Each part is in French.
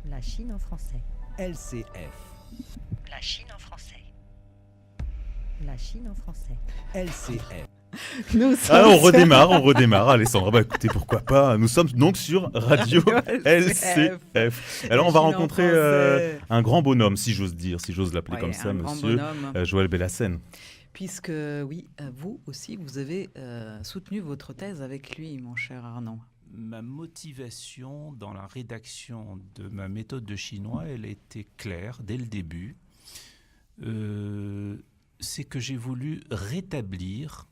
La Chine en français. LCF. La Chine en français. La Chine en français. LCF. On redémarre, Alessandra. Bah écoutez, pourquoi pas. Nous sommes donc sur Radio LCF. Alors on va rencontrer un grand bonhomme, si j'ose dire, si j'ose l'appeler comme ça, monsieur Joël Bellassène. Puisque, oui, vous aussi, vous avez soutenu votre thèse avec lui, mon cher Arnaud. Ma motivation dans la rédaction de ma méthode de chinois, elle était claire dès le début. C'est que j'ai voulu rétablir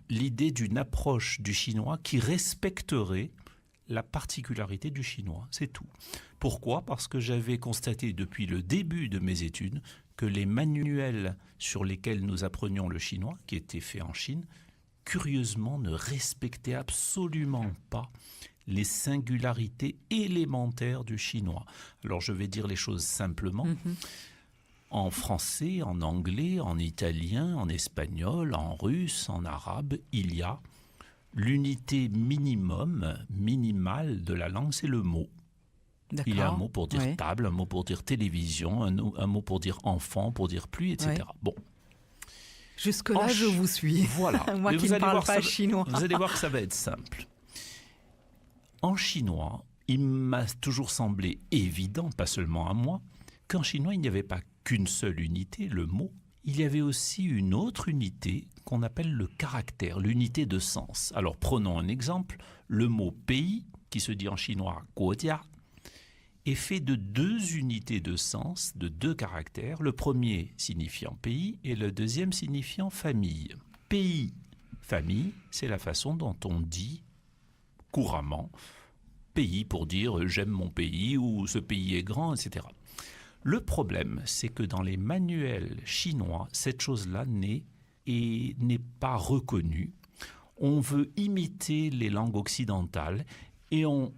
l'idée d'une approche du chinois qui respecterait la particularité du chinois, c'est tout. Pourquoi ? Parce que j'avais constaté depuis le début de mes études que les manuels sur lesquels nous apprenions le chinois, qui étaient faits en Chine, curieusement ne respectaient absolument pas les singularités élémentaires du chinois. Alors je vais dire les choses simplement. En français, en anglais, en italien, en espagnol, en russe, en arabe, il y a l'unité minimale de la langue, c'est le mot. D'accord. Il y a un mot pour dire table, un mot pour dire télévision, un mot pour dire enfant, pour dire pluie, etc. Ouais. Bon. Jusque-là, je vous suis. Voilà. Moi qui ne parle pas chinois. Vous allez voir que ça va être simple. En chinois, il m'a toujours semblé évident, pas seulement à moi, qu'en chinois, il n'y avait pas qu'une seule unité, le mot. Il y avait aussi une autre unité qu'on appelle le caractère, l'unité de sens. Alors prenons un exemple. Le mot pays, qui se dit en chinois guojia, est fait de deux unités de sens, de deux caractères. Le premier signifiant pays et le deuxième signifiant famille. Pays, famille, c'est la façon dont on dit couramment pays pour dire j'aime mon pays ou ce pays est grand, etc. Le problème, c'est que dans les manuels chinois, cette chose-là n'est pas reconnue. On veut imiter les langues occidentales et on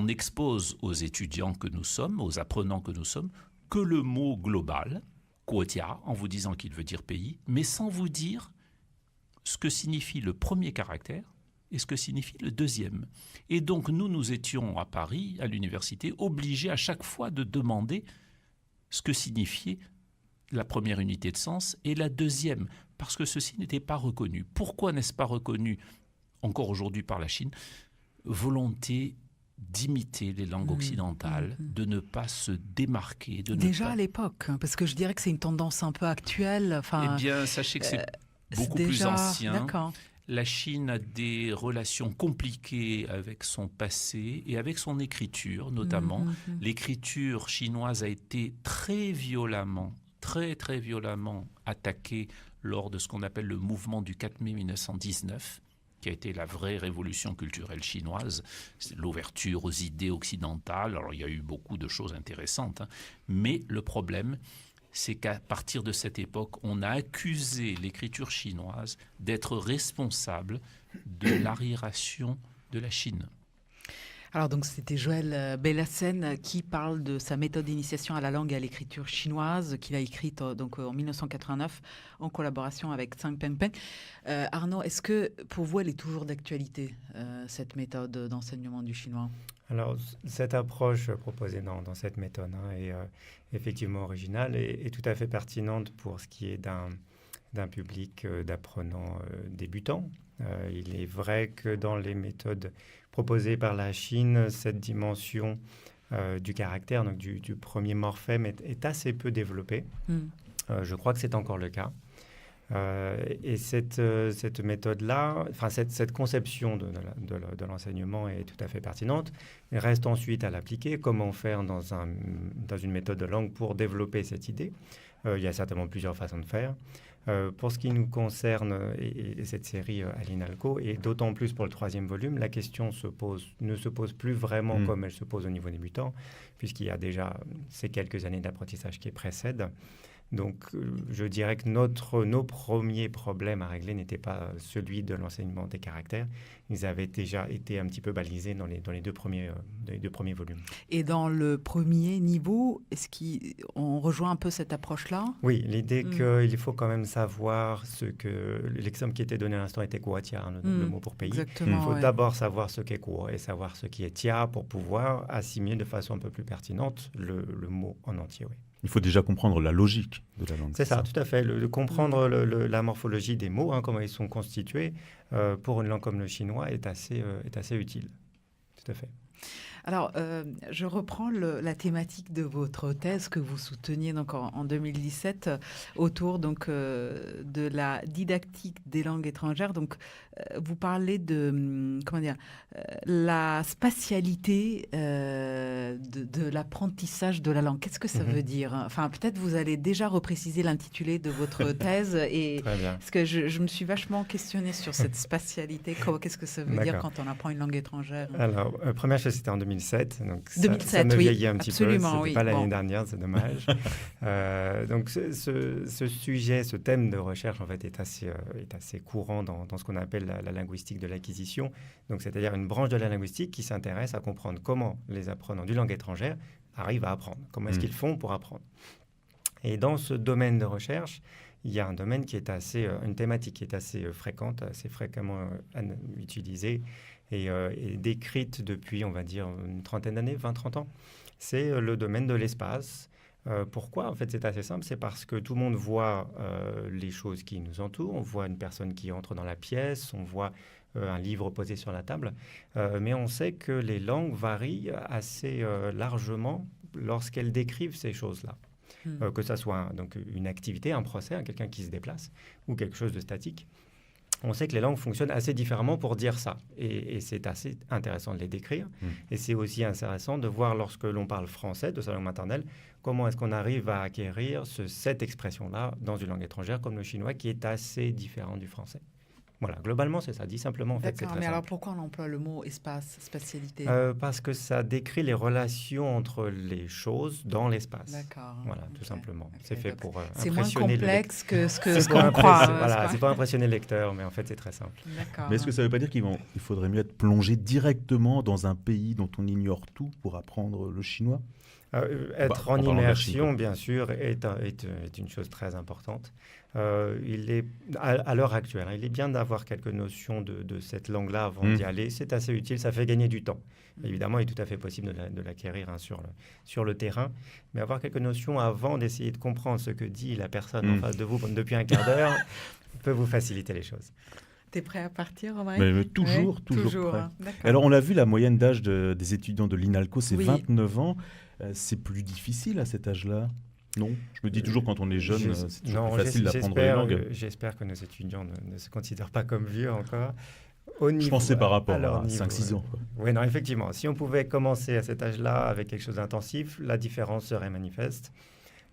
expose aux étudiants que nous sommes, aux apprenants que nous sommes, que le mot global, guojia, en vous disant qu'il veut dire pays, mais sans vous dire ce que signifie le premier caractère et ce que signifie le deuxième. Et donc nous étions à Paris, à l'université, obligés à chaque fois de demander ce que signifiait la première unité de sens et la deuxième, parce que ceci n'était pas reconnu. Pourquoi n'est-ce pas reconnu encore aujourd'hui par la Chine ? Volonté d'imiter les langues occidentales, de ne pas se démarquer. Déjà à l'époque, parce que je dirais que c'est une tendance un peu actuelle. Eh bien, sachez que c'est beaucoup plus ancien. D'accord. La Chine a des relations compliquées avec son passé et avec son écriture, notamment. L'écriture chinoise a été très violemment attaquée lors de ce qu'on appelle le mouvement du 4 mai 1919, qui a été la vraie révolution culturelle chinoise, c'est l'ouverture aux idées occidentales. Alors il y a eu beaucoup de choses intéressantes, mais le problème, c'est qu'à partir de cette époque, on a accusé l'écriture chinoise d'être responsable de l'arriération de la Chine. Alors donc c'était Joël Bellassène qui parle de sa méthode d'initiation à la langue et à l'écriture chinoise qu'il a écrite donc en 1989 en collaboration avec Zhang Pengpeng. Arnaud, est-ce que pour vous elle est toujours d'actualité, cette méthode d'enseignement du chinois ? Alors, cette approche proposée dans cette méthode est effectivement originale et tout à fait pertinente pour ce qui est d'un public d'apprenants débutants. Il est vrai que dans les méthodes proposées par la Chine, cette dimension du caractère, donc du premier morphème, est assez peu développée. Je crois que c'est encore le cas. Et cette méthode-là, enfin cette conception de l'enseignement est tout à fait pertinente. Il reste ensuite à l'appliquer. Comment faire dans une méthode de langue pour développer cette idée ? Il y a certainement plusieurs façons de faire. Pour ce qui nous concerne et cette série à l'INALCO, et d'autant plus pour le 3e volume, la question ne se pose plus vraiment comme elle se pose au niveau débutant, puisqu'il y a déjà ces quelques années d'apprentissage qui précèdent. Donc, je dirais que nos premiers problèmes à régler n'étaient pas celui de l'enseignement des caractères. Ils avaient déjà été un petit peu balisés dans les deux premiers volumes. Et dans le premier niveau, est-ce qu'on rejoint un peu cette approche-là? Oui, l'idée qu'il faut quand même savoir ce que... L'exemple qui était donné à l'instant était kuatia, le mot pour pays. Exactement, Il faut d'abord savoir ce qu'est kuo et savoir ce qui est tia pour pouvoir assimiler de façon un peu plus pertinente le mot en entier. Oui. Il faut déjà comprendre la logique de la langue. C'est ça, tout à fait. Comprendre la morphologie des mots, comment ils sont constitués, pour une langue comme le chinois est assez utile. Tout à fait. Alors, je reprends la thématique de votre thèse que vous souteniez donc en 2017 autour donc, de la didactique des langues étrangères. Donc, vous parlez de la spatialité de l'apprentissage de la langue. Qu'est-ce que ça veut dire? Enfin, peut-être vous allez déjà repréciser l'intitulé de votre thèse. Parce que je me suis vachement questionnée sur cette spatialité. Qu'est-ce que ça veut dire quand on apprend une langue étrangère? Alors, première chose, c'était en 2007. Donc 2007, ça me vieillit un petit peu. C'était pas l'année dernière, c'est dommage. Donc, ce sujet, ce thème de recherche, en fait, est assez courant dans ce qu'on appelle la linguistique de l'acquisition. Donc, c'est-à-dire une branche de la linguistique qui s'intéresse à comprendre comment les apprenants d'une langue étrangère arrivent à apprendre. Comment est-ce qu'ils font pour apprendre? Et dans ce domaine de recherche, il y a un domaine qui est une thématique qui est assez fréquente, assez fréquemment utilisée et décrite depuis, on va dire, une trentaine d'années, 20-30 ans. C'est le domaine de l'espace. Pourquoi? En fait, c'est assez simple. C'est parce que tout le monde voit les choses qui nous entourent. On voit une personne qui entre dans la pièce, on voit un livre posé sur la table. Mais on sait que les langues varient assez largement lorsqu'elles décrivent ces choses-là. Que ça soit donc une activité, un procès, quelqu'un qui se déplace, ou quelque chose de statique. On sait que les langues fonctionnent assez différemment pour dire ça. Et c'est assez intéressant de les décrire. Et c'est aussi intéressant de voir, lorsque l'on parle français, de sa langue maternelle, comment est-ce qu'on arrive à acquérir cette expression-là dans une langue étrangère comme le chinois, qui est assez différent du français. Voilà, globalement, c'est ça. Dit simplement, en fait, c'est très mais simple. alors pourquoi on emploie le mot espace, spatialité? Parce que ça décrit les relations entre les choses dans l'espace. D'accord. Voilà, tout simplement. C'est fait pour c'est impressionner moins complexe que ce c'est qu'on croit. Voilà, c'est pas impressionner le lecteur, mais en fait, c'est très simple. D'accord. Mais est-ce que ça ne veut pas dire qu'il faudrait mieux être plongé directement dans un pays dont on ignore tout pour apprendre le chinois? Être en immersion, bien sûr, est une chose très importante. Il est, à l'heure actuelle, il est bien d'avoir quelques notions de cette langue-là avant d'y aller. C'est assez utile, ça fait gagner du temps. Évidemment, il est tout à fait possible de l'acquérir sur le terrain, mais avoir quelques notions avant d'essayer de comprendre ce que dit la personne en face de vous depuis un quart d'heure peut vous faciliter les choses. T'es prêt à partir, Romaric? Mais toujours prêt. Hein. Alors, on a vu la moyenne d'âge des étudiants de l'INALCO, c'est 29 ans. C'est plus difficile à cet âge-là? Non, je me dis toujours quand on est jeune, c'est toujours plus facile d'apprendre les langues. J'espère que nos étudiants ne se considèrent pas comme vieux encore. Je pensais par rapport à 5-6 ans. Oui, non, effectivement. Si on pouvait commencer à cet âge-là avec quelque chose d'intensif, la différence serait manifeste.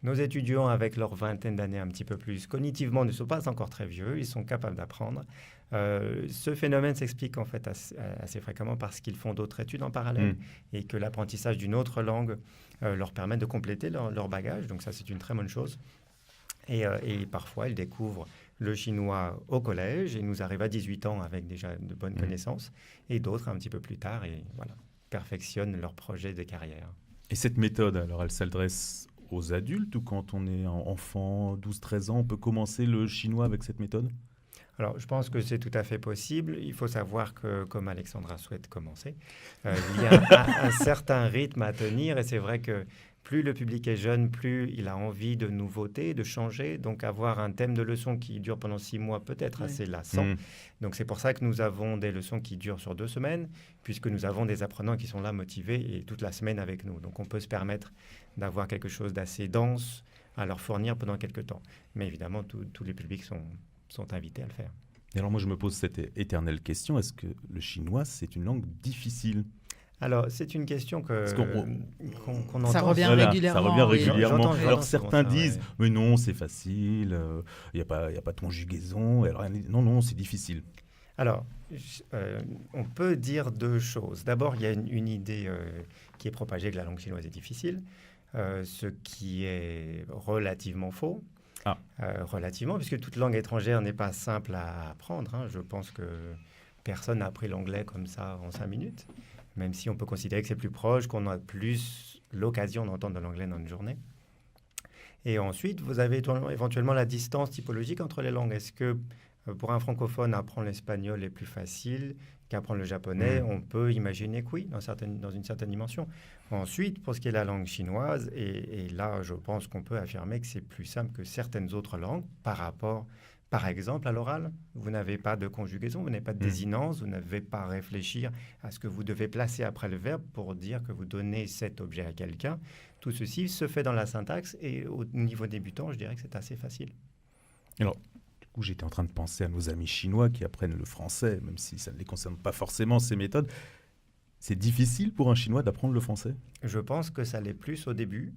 Nos étudiants, avec leur vingtaine d'années un petit peu plus, cognitivement, ne sont pas encore très vieux. Ils sont capables d'apprendre. Ce phénomène s'explique en fait assez fréquemment parce qu'ils font d'autres études en parallèle et que l'apprentissage d'une autre langue leur permet de compléter leur bagage. Donc ça, c'est une très bonne chose. Et parfois, ils découvrent le chinois au collège et nous arrivent à 18 ans avec déjà de bonnes connaissances, et d'autres un petit peu plus tard, et voilà, perfectionnent leur projet de carrière. Et cette méthode, alors, elle s'adresse aux adultes ou quand on est enfant, 12-13 ans, on peut commencer le chinois avec cette méthode? Alors, je pense que c'est tout à fait possible. Il faut savoir que, comme Alexandra souhaite commencer, il y a un certain rythme à tenir, et c'est vrai que plus le public est jeune, plus il a envie de nouveautés, de changer. Donc, avoir un thème de leçon qui dure pendant 6 mois peut être assez lassant. Donc, c'est pour ça que nous avons des leçons qui durent sur 2 semaines, puisque nous avons des apprenants qui sont là motivés et toute la semaine avec nous. Donc, on peut se permettre d'avoir quelque chose d'assez dense à leur fournir pendant quelques temps. Mais évidemment, tous les publics sont invités à le faire. Et alors, moi, je me pose cette éternelle question. Est-ce que le chinois, c'est une langue difficile? Alors, c'est une question qu'on entend. Ça revient régulièrement. Ça revient régulièrement. J'entends alors, certains disent, ouais. mais non, c'est facile, il n'y a pas de conjugaison. Alors, non, c'est difficile. Alors, on peut dire 2 choses. D'abord, il y a une idée qui est propagée que la langue chinoise est difficile. ce qui est relativement faux. Ah. Relativement, puisque toute langue étrangère n'est pas simple à apprendre. Hein. Je pense que personne n'a appris l'anglais comme ça en 5 minutes, même si on peut considérer que c'est plus proche, qu'on a plus l'occasion d'entendre de l'anglais dans une journée. Et ensuite, vous avez éventuellement la distance typologique entre les langues. Est-ce que pour un francophone, apprendre l'espagnol est plus facile qu'apprendre le japonais? On peut imaginer que oui, dans une certaine dimension. Ensuite, pour ce qui est de la langue chinoise, et là, je pense qu'on peut affirmer que c'est plus simple que certaines autres langues par rapport, par exemple, à l'oral. Vous n'avez pas de conjugaison, vous n'avez pas de désinence, vous n'avez pas à réfléchir à ce que vous devez placer après le verbe pour dire que vous donnez cet objet à quelqu'un. Tout ceci se fait dans la syntaxe et au niveau débutant, je dirais que c'est assez facile. Alors, du coup, j'étais en train de penser à nos amis chinois qui apprennent le français, même si ça ne les concerne pas forcément, ces méthodes. C'est difficile pour un Chinois d'apprendre le français? Je pense que ça l'est plus au début.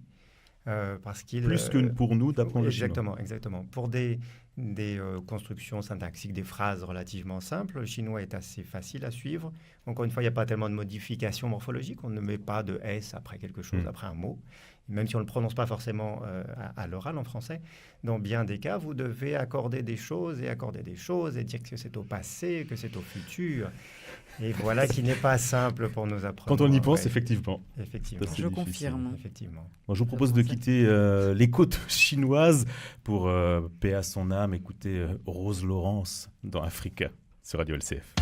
Parce qu'il, Plus que pour nous d'apprendre le chinois. Exactement. Pour des constructions syntaxiques, des phrases relativement simples, le chinois est assez facile à suivre. Encore une fois, il n'y a pas tellement de modifications morphologiques. On ne met pas de S après quelque chose, après un mot. Même si on ne le prononce pas forcément à l'oral en français. Dans bien des cas, vous devez accorder des choses et dire que c'est au passé, que c'est au futur. Et voilà qui n'est pas simple pour nos apprenants. Quand on y pense, effectivement. Effectivement. Je confirme. Effectivement. Moi, je vous propose de quitter les côtes chinoises pour, paix à son âme, écouter Rose Laurence dans Africa sur Radio LCF.